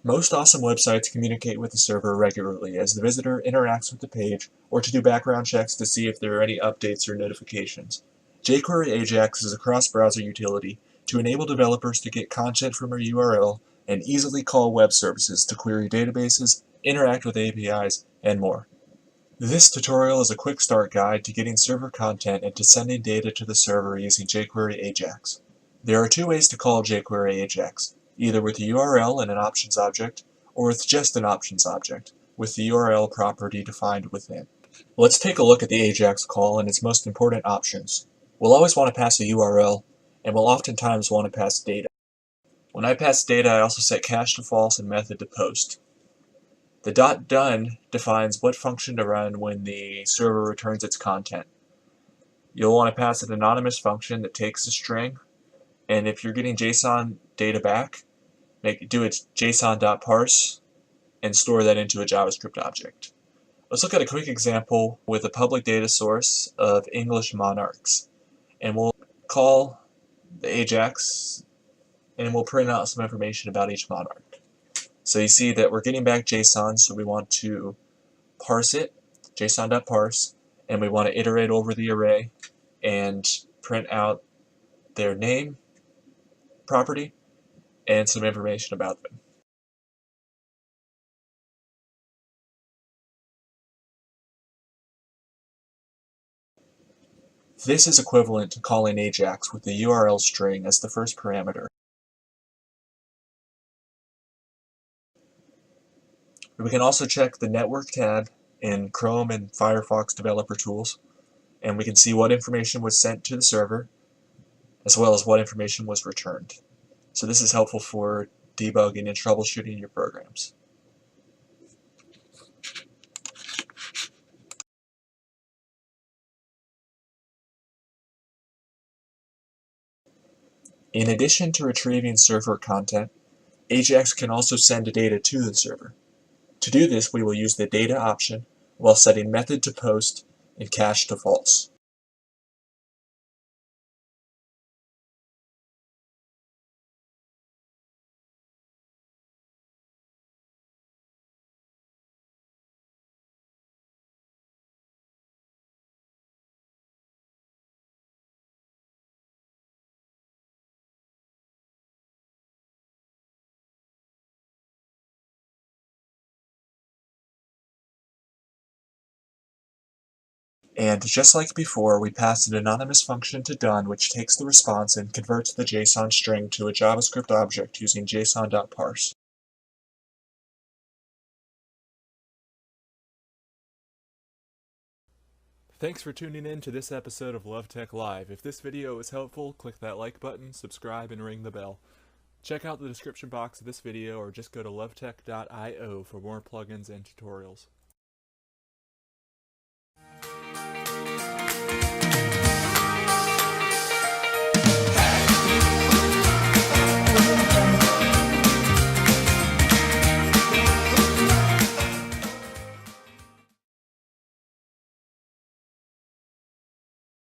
Most awesome websites communicate with the server regularly as the visitor interacts with the page or to do background checks to see if there are any updates or notifications. jQuery AJAX is a cross-browser utility to enable developers to get content from a URL and easily call web services to query databases, interact with APIs, and more. This tutorial is a quick start guide to getting server content and to sending data to the server using jQuery AJAX. There are two ways to call jQuery AJAX, either with a URL and an options object, or with just an options object, with the URL property defined within. Let's take a look at the AJAX call and its most important options. We'll always want to pass a URL, and we'll oftentimes want to pass data. When I pass data, I also set cache to false and method to post. The .done defines what function to run when the server returns its content. You'll want to pass an anonymous function that takes a string, and if you're getting JSON data back, do a json.parse and store that into a JavaScript object. Let's look at a quick example with a public data source of English monarchs. And we'll call the AJAX and we'll print out some information about each monarch. So you see that we're getting back JSON, so we want to parse it, json.parse, and we want to iterate over the array and print out their name, property, and some information about them. This is equivalent to calling AJAX with the URL string as the first parameter. We can also check the Network tab in Chrome and Firefox developer tools, and we can see what information was sent to the server, as well as what information was returned. So this is helpful for debugging and troubleshooting your programs. In addition to retrieving server content, AJAX can also send data to the server. To do this, we will use the data option while setting method to post and cache to false. And just like before, we pass an anonymous function to done, which takes the response and converts the JSON string to a JavaScript object using json.parse. Thanks for tuning in to this episode of LoveTech Live. If this video was helpful, click that like button, subscribe, and ring the bell. Check out the description box of this video or just go to lovetech.io for more plugins and tutorials.